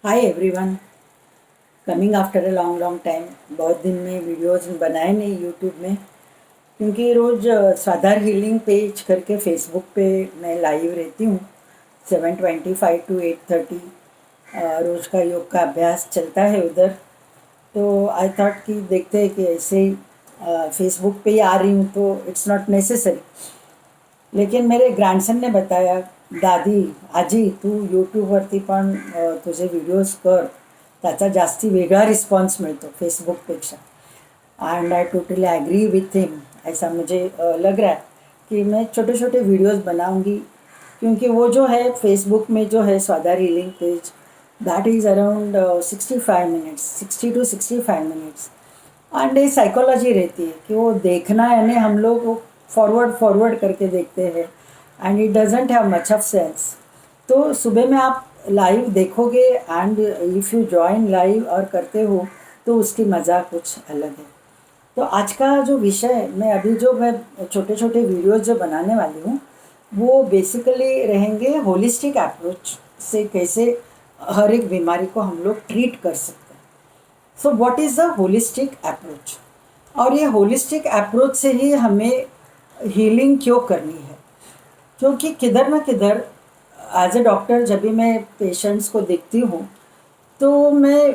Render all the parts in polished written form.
Hi everyone. Coming after a long long time. बहुत दिन में वीडियोस बनाए नहीं यूट्यूब में, क्योंकि रोज़ स्वाधार हीलिंग पेज करके फेसबुक पे मैं लाइव रहती हूँ 7:25 to 8:30। रोज़ का योग का अभ्यास चलता है उधर। तो आई थॉट कि देखते हैं कि ऐसे ही फेसबुक पे ही आ रही हूँ तो इट्स नॉट नेसेसरी। लेकिन मेरे ग्रँडसन ने बताया, दादी आजी तू यूट्यूबवरती पण तुझे व्हिडिओज कर, त्याचा जास्ती वेगळा रिस्पॉन्स मिळतो फेसबुकपेक्षा। And I totally agree with him. ऐसा मुझे लग रहा है कि मैं छोटे छोटे वीडियोस बनाऊंगी, क्योंकि वो जो है फेसबुक में जो है Swadhar healing page, that is around 65 minutes, 60 to 65 minutes. And ये साइकोलॉजी रहती है कि वो देखना, यानी हम लोग वो फॉरवर्ड फॉरवर्ड करके देखते हैं and it doesn't have much of sense. तो सुबह में आप लाइव देखोगे and if you join live और करते हो तो उसकी मज़ा कुछ अलग है। तो आज का जो विषय मैं अभी जो मैं छोटे छोटे वीडियोज जो बनाने वाली हूँ वो बेसिकली रहेंगे होलिस्टिक अप्रोच से कैसे हर एक बीमारी को हम लोग ट्रीट कर सकते हैं। So what is the holistic approach, और ये होलिस्टिक अप्रोच से ही हमें हीलिंग क्यों करनी है। क्योंकि किधर ना किधर एज ए डॉक्टर जब भी मैं पेशेंट्स को देखती हूँ तो मैं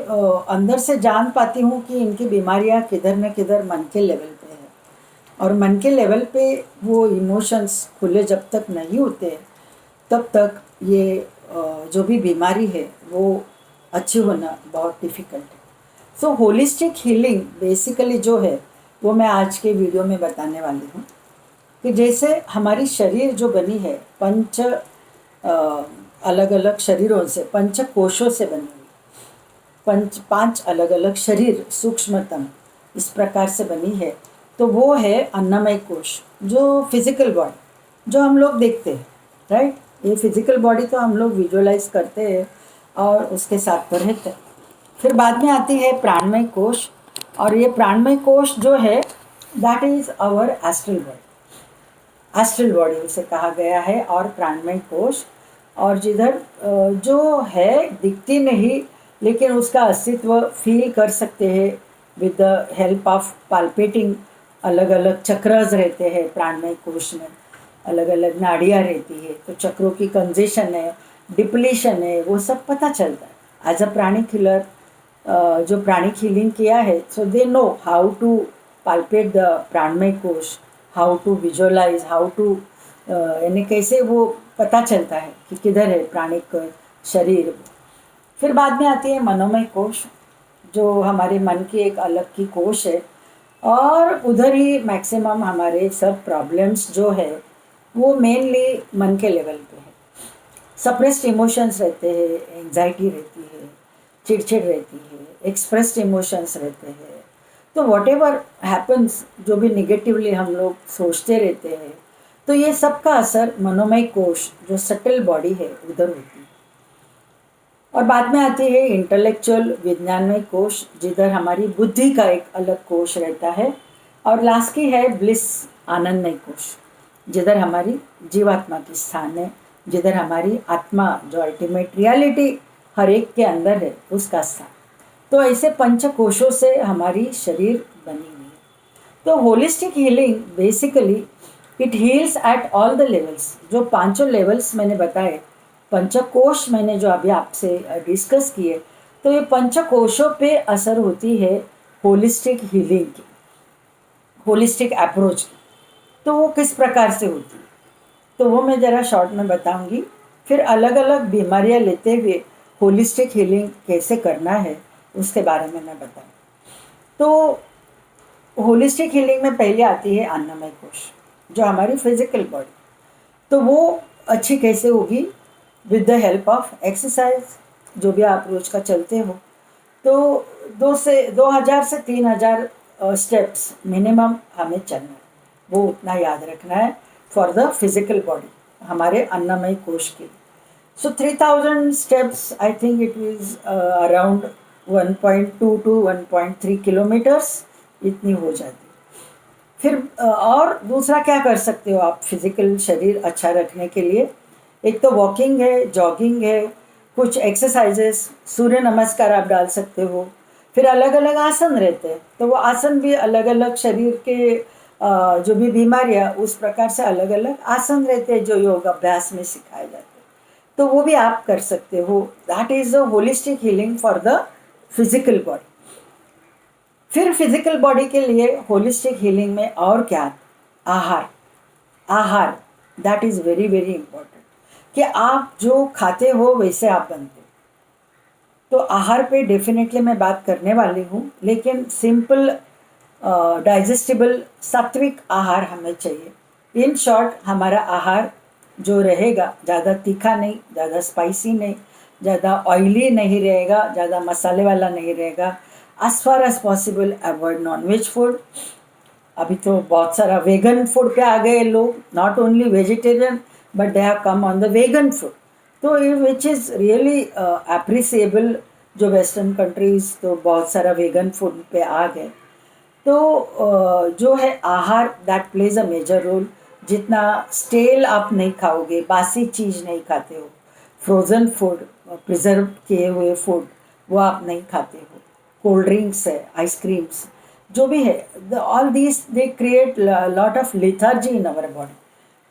अंदर से जान पाती हूँ कि इनकी बीमारियाँ किधर न किधर मन के लेवल पे है। और मन के लेवल पे वो इमोशंस खुले जब तक नहीं होते तब तक ये जो भी बीमारी है वो अच्छी होना बहुत डिफ़िकल्ट है। सो होलिस्टिक हीलिंग बेसिकली जो है वो मैं आज के वीडियो में बताने वाली हूँ कि जैसे हमारी शरीर जो बनी है पंच अलग अलग शरीरों से, पंच कोशों से बनी हुई, पंच पांच अलग अलग शरीर सूक्ष्मतम इस प्रकार से बनी है। तो वो है अन्नमय कोश, जो फिजिकल बॉडी जो हम लोग देखते हैं, राइट। ये फिजिकल बॉडी तो हम लोग विजुअलाइज करते हैं और उसके साथ तो रहते हैं। फिर बाद में आती है प्राणमय कोश, और ये प्राणमय कोश जो है that is our astral body. Astral body उसे कहा गया है, और प्राणमय कोश, और जिधर जो है दिखती नहीं लेकिन उसका अस्तित्व फील कर सकते हैं विद द हेल्प ऑफ पाल्पेटिंग। अलग अलग चक्रज रहते हैं प्राणमय कोश में, अलग अलग नाड़ियाँ रहती है, तो चक्रों की कंजेशन है, डिप्लीशन है, वो सब पता चलता है। एज अ प्राणिक हीलर जो प्राणिक हीलिंग किया है, so they know how to palpate the pranamaya kosha, how to visualise, how to यानी कैसे वो पता चलता है कि किधर है प्राणिक शरीर। फिर बाद में आती है मनोमय कोश, जो हमारे मन की एक अलग की कोश है, और उधर ही मैक्सिमम हमारे सब प्रॉब्लम्स जो है वो मेनली मन के लेवल पे है। सप्रेस्ड इमोशंस रहते हैं, एंजाइटी रहती है, चिड़चिड़ रहती है, एक्सप्रेस्ड इमोशंस रहते हैं। तो वॉट एवर हैपन्स, जो भी निगेटिवली हम लोग सोचते रहते हैं, तो ये सब का असर मनोमय कोश जो सटल बॉडी है उधर होती है। और बाद में आती है इंटेलेक्चुअल विज्ञानमय कोश, जिधर हमारी बुद्धि का एक अलग कोश रहता है। और लास्ट की है ब्लिस आनंदमय कोश, जिधर हमारी जीवात्मा की स्थान है, जिधर हमारी आत्मा जो अल्टीमेट रियलिटी हर एक के अंदर है उसका स्थान। तो ऐसे पंच कोशों से हमारी शरीर बनी हुई है। तो holistic healing basically it heels at all the levels. जो पांचों लेवल्स मैंने बताए, पंचकोश मैंने जो अभी आपसे डिस्कस किए, तो ये पंचकोशों पे असर होती है होलिस्टिक हीलिंग की, होलिस्टिक अप्रोच की। तो वो किस प्रकार से होती है तो वो मैं ज़रा शॉर्ट में बताऊंगी। फिर अलग अलग बीमारियां लेते हुए होलिस्टिक हीलिंग कैसे करना है उसके बारे में मैं बताऊँ। तो होलिस्टिक हीलिंग में पहले आती है अन्नमय कोश, जो हमारी फिजिकल बॉडी। तो वो अच्छी कैसे होगी, with the help of exercise. जो भी आप रोज का चलते हो तो 2000 से 3000 स्टेप्स मिनिमम हमें चलना है, वो उतना याद रखना है फॉर द फिजिकल बॉडी, हमारे अन्नमय कोश के लिए। सो 3000 steps I think it is around 1.2 to 1.3 kilometres इतनी हो जाती। फिर और दूसरा क्या कर सकते हो आप फिजिकल शरीर अच्छा रखने के लिए। एक तो वॉकिंग है, जॉगिंग है, कुछ एक्सरसाइजेस, सूर्य नमस्कार आप डाल सकते हो। फिर अलग अलग आसन रहते हैं, तो वो आसन भी अलग अलग शरीर के जो भी बीमारियाँ उस प्रकार से अलग अलग आसन रहते हैं जो योग अभ्यास में सिखाए जाते हैं, तो वो भी आप कर सकते हो। That is a holistic healing for the physical body. फिर फिजिकल बॉडी के लिए होलिस्टिक हीलिंग में और क्या? आहार। आहार that is very very important, कि आप जो खाते हो वैसे आप बनते हो। तो आहार पे डेफिनेटली मैं बात करने वाली हूँ, लेकिन सिंपल डाइजेस्टिबल सात्विक आहार हमें चाहिए। इन शॉर्ट हमारा आहार जो रहेगा ज़्यादा तीखा नहीं, ज़्यादा स्पाइसी नहीं, ज़्यादा ऑयली नहीं रहेगा, ज़्यादा मसाले वाला नहीं रहेगा। As far as possible avoid non veg food. अभी तो बहुत सारा वेगन फूड पे आ गए लोग, not only vegetarian but they have come on the vegan food, तो विच इज़ रियली अप्रिसिएबल। जो वेस्टर्न कंट्रीज तो बहुत सारा वेगन फूड पे आ गए। तो जो है आहार that plays a major role. जितना स्टेल आप नहीं खाओगे, बासी चीज़ नहीं खाते हो, फ्रोज़न फूड, प्रिजर्व किए हुए फूड वो आप नहीं खाते हो, कोल्ड ड्रिंक्स है, आइसक्रीम्स, जो भी है, all these they create lot of lethargy in our body.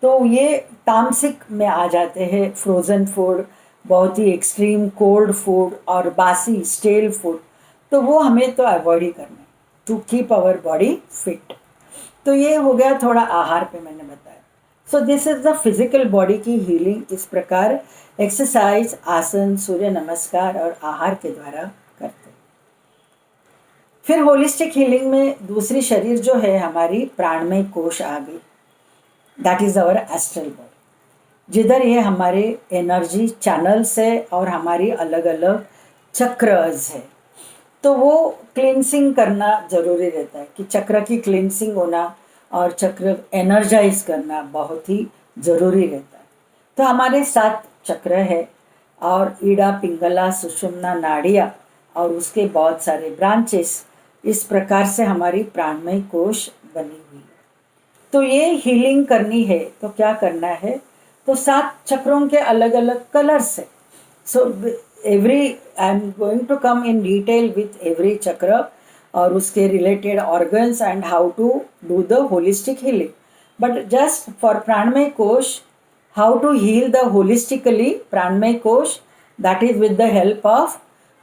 तो ये तामसिक में आ जाते हैं। फ्रोज़न फूड, बहुत ही एक्सट्रीम कोल्ड फूड और बासी स्टेल फूड, तो वो हमें तो अवॉइड ही करना है to keep our body fit. तो ये हो गया थोड़ा आहार पे मैंने बताया। So this is the physical body की हीलिंग। इस प्रकार एक्सरसाइज, आसन, सूर्य नमस्कार और आहार के द्वारा करते हैं। फिर होलिस्टिक हीलिंग में दूसरी शरीर जो है हमारी प्राणमय कोश आ गई, that is our astral body, जिधर ये हमारे एनर्जी चैनल्स है और हमारी अलग अलग चक्रज है। तो वो क्लींसिंग करना ज़रूरी रहता है, कि चक्र की क्लींसिंग होना और चक्र एनर्जाइज करना बहुत ही ज़रूरी रहता है। तो हमारे 7 चक्र है, और ईड़ा, पिंगला, सुषुम्ना, नाड़िया और उसके बहुत सारे ब्रांचेस, इस प्रकार से हमारी प्राणमय कोश बनी हुई है। तो ये हीलिंग करनी है तो क्या करना है? तो 7 चक्रों के अलग अलग कलर्स है। So every I am going to come in detail with every chakra और उसके related organs and how to do the holistic healing. But just for pranamaya kosha, how to heal the holistically pranamaya kosha, that is with the help of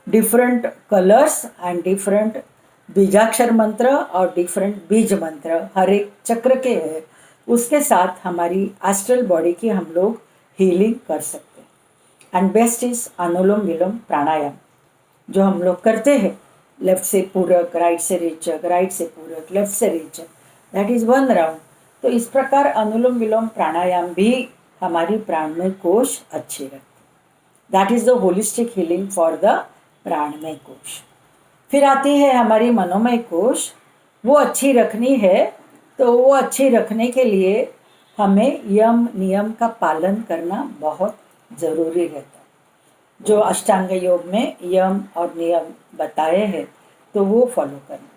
different colours and different bijakshar mantra और different बीज मंत्र हर एक चक्र के है, उसके साथ हमारी एस्ट्रल बॉडी की हम लोग हीलिंग कर सकते हैं। एंड बेस्ट इज अनुलोम विलोम प्राणायाम, जो हम लोग करते हैं, लेफ्ट से पूरक, राइट से रेचक, राइट से पूरक, लेफ्ट से रेचक, दैट इज 1 राउंड। तो इस प्रकार अनुलोम विलोम प्राणायाम भी हमारी प्राणमय कोश अच्छी रखती है। That is the holistic healing for the pranamaya kosha. फिर आती है हमारी मनोमय कोश, वो अच्छी रखनी है। तो वो अच्छी रखने के लिए हमें यम नियम का पालन करना बहुत ज़रूरी रहता है। जो अष्टांग योग में यम और नियम बताए हैं तो वो फॉलो करना।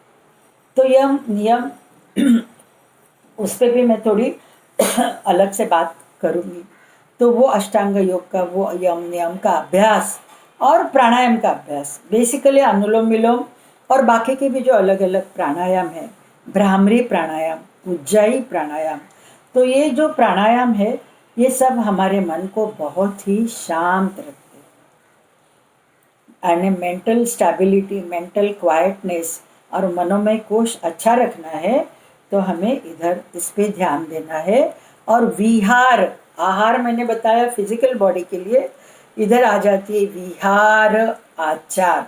तो यम नियम उस पर भी मैं थोड़ी अलग से बात करूँगी। तो वो अष्टांग योग का वो यम नियम का अभ्यास और प्राणायाम का अभ्यास, बेसिकली अनुलोम विलोम और बाकी के भी जो अलग अलग प्राणायाम है, भ्रामरी प्राणायाम, उज्जाई प्राणायाम, तो ये जो प्राणायाम है ये सब हमारे मन को बहुत ही शांत रखते हैं। And mental stability, mental quietness और मनोमय कोश अच्छा रखना है तो हमें इधर इस पे ध्यान देना है। और विहार, आहार मैंने बताया फिजिकल बॉडी के लिए, इधर आ जाती है विहार आचार।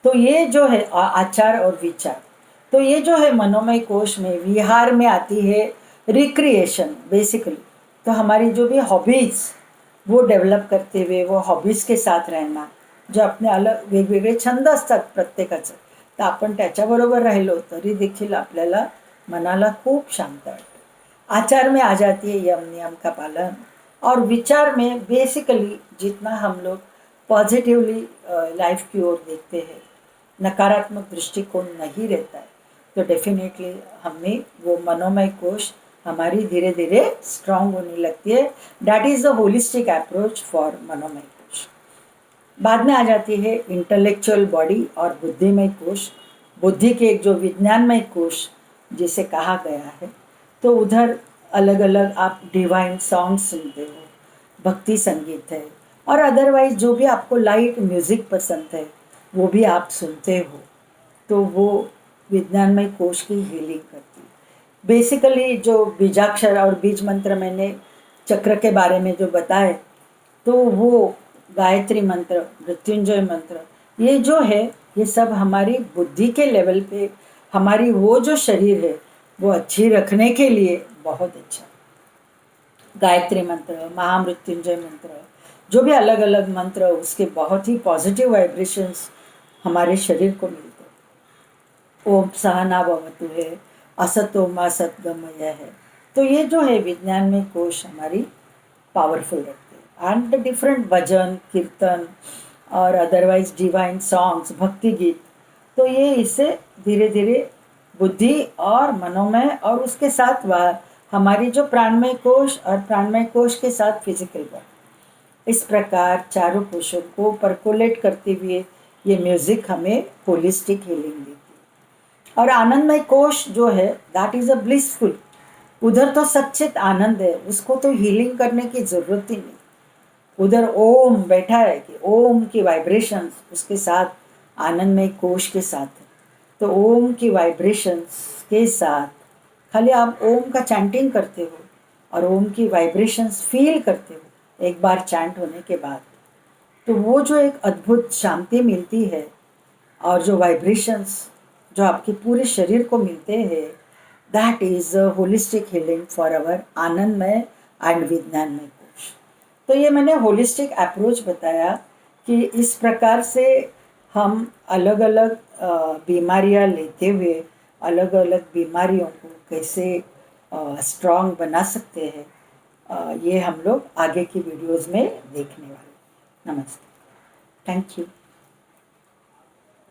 तो ये जो है आचार और विचार, तो ये जो है मनोमय कोश में विहार में आती है रिक्रिएशन बेसिकली। तो हमारी जो भी हॉबीज वो डेव्हलप करते हुए वो हॉबीज के साथ रहना, जो आपले अलग वेगवेगळे छंद असतात प्रत्येकाचं, तर आपण त्याच्याबरोबर राहिलो तरी देखील आपल्याला मनाला खूप शांत वाटतं। आचार में आ जाती है यम नियम का पालन, और विचार में बेसिकली जितना हम लोग पॉजिटिवली लाइफ की ओर देखते हैं, नकारात्मक दृष्टिकोण नहीं रहता है, तो डेफिनेटली हमें वो मनोमय कोश हमारी धीरे धीरे स्ट्रांग होने लगती है। That is the holistic approach for manomaya kosha. बाद में आ जाती है इंटेलेक्चुअल बॉडी और बुद्धिमय कोश, बुद्धि के एक जो विज्ञानमय कोश जिसे कहा गया है। तो उधर अलग अलग आप डिवाइन सॉन्ग सुनते हो, भक्ति संगीत है, और अदरवाइज जो भी आपको लाइट म्यूज़िक पसंद है वो भी आप सुनते हो। तो वो विज्ञानमय कोश की हीलिंग करती है। बेसिकली जो बीजाक्षर और बीज मंत्र मैंने चक्र के बारे में जो बताए, तो वो गायत्री मंत्र, मृत्युंजय मंत्र, ये जो है ये सब हमारी बुद्धि के लेवल पे हमारी वो जो शरीर है वो अच्छी रखने के लिए बहुत अच्छा। गायत्री मंत्र, महामृत्युंजय मंत्र, जो भी अलग अलग मंत्र, उसके बहुत ही पॉजिटिव वाइब्रेशंस हमारे शरीर को मिलते हैं। ओम सहना भवतु है, असतो मा सद्गमय है। तो ये जो है विज्ञान में कोश हमारी पावरफुल रखते हैं। एंड डिफरेंट भजन कीर्तन और अदरवाइज डिवाइन सॉन्ग्स, भक्ति गीत, तो ये इससे धीरे धीरे बुद्धि और मनोमय और उसके साथ वह हमारी जो प्राणमय कोश और प्राणमय कोश के साथ फिजिकल बॉडी, इस प्रकार चारों कोशों को परकोलेट करते हुए ये म्यूजिक हमें होलिस्टिक हीलिंग देती है। और आनंदमय कोश जो है दैट इज अ ब्लिसफुल, उधर तो सच्चित आनंद है, उसको तो हीलिंग करने की जरूरत ही नहीं। उधर ओम बैठा है कि ओम की वाइब्रेशंस उसके साथ आनंदमय कोश के साथ है। तो ओम की वाइब्रेशंस के साथ खाली आप ओम का चैंटिंग करते हो और ओम की वाइब्रेशंस फील करते हो एक बार चैंट होने के बाद, तो वो जो एक अद्भुत शांति मिलती है और जो वाइब्रेशंस जो आपके पूरे शरीर को मिलते हैं, that is a holistic healing for our आनंदमय एंड विज्ञानमय कोश। तो ये मैंने होलिस्टिक अप्रोच बताया कि इस प्रकार से हम अलग अलग बीमारियां लेते हुए अलग अलग बीमारियों को कैसे स्ट्रॉन्ग बना सकते हैं, ये हम लोग आगे की वीडियोस में देखने वाले। नमस्ते, थैंक यू।